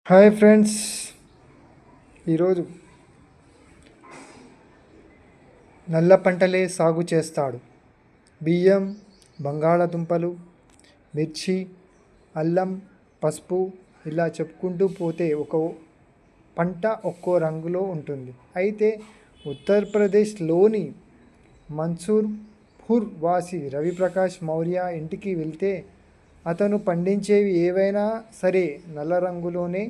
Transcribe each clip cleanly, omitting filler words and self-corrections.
Hi friends, ఈరోజు నల్ల పంటలే సాగు చేస్తాడు. బియ్యం, బంగాళాదుంపలు, మిర్చి, అల్లం, పసుపు ఇలా చెప్పుకుంటూ పోతే ఒక పంట ఒక్కో రంగులో ఉంటుంది. అయితే ఉత్తరప్రదేశ్లోని మన్సూర్పూర్ వాసి రవిప్రకాష్ మౌర్య ఇంటికి వెళ్తే అతను పండించేవి ఏవైనా సరే నల్ల రంగులోనే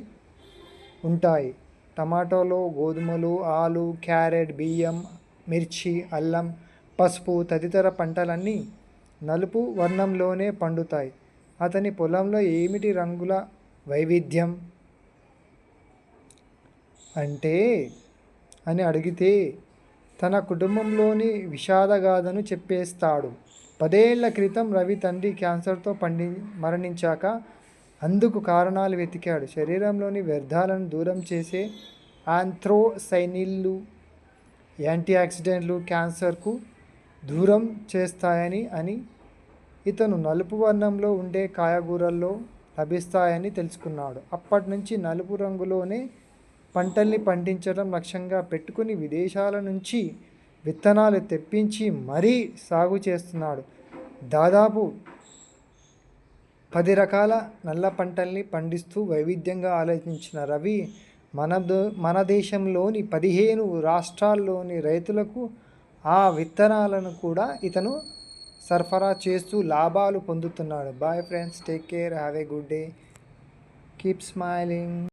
ఉంటాయి. టమాటోలు, గోధుమలు, ఆలు, క్యారెట్, బియ్యం, మిర్చి, అల్లం, పసుపు తదితర పంటలన్నీ నలుపు వర్ణంలోనే పండుతాయి. అతని పొలంలో ఏమిటి రంగుల వైవిధ్యం అంటే అని అడిగితే తన కుటుంబంలోని విషాదగాథను చెప్పేస్తాడు. 10 ఏళ్ల క్రితం రవి తండ్రి క్యాన్సర్తో మరణించాక అందుకు కారణాలు వెతికాడు. శరీరంలోని వ్యర్థాలను దూరం చేసే ఆంథ్రోసైనిన్లు, యాంటీఆక్సిడెంట్లు క్యాన్సర్కు దూరం చేస్తాయని ఇతను నలుపు వర్ణంలో ఉండే కాయగూరల్లో లభిస్తాయని తెలుసుకున్నాడు. అప్పటి నుంచి నలుపు రంగులోనే పంటల్ని పండించడం లక్ష్యంగా పెట్టుకుని విదేశాల నుంచి విత్తనాలు తెప్పించి మరీ సాగు చేస్తున్నాడు. దాదాపు 10 రకాల నల్ల పంటల్ని పండిస్తూ వైవిధ్యంగా ఆలోచించిన రవి మన దేశంలోని 15 రాష్ట్రాల్లోని రైతులకు ఆ విత్తనాలను కూడా ఇతను సరఫరా చేస్తూ లాభాలు పొందుతున్నాడు. Bye friends, take care, have a good day, keep smiling.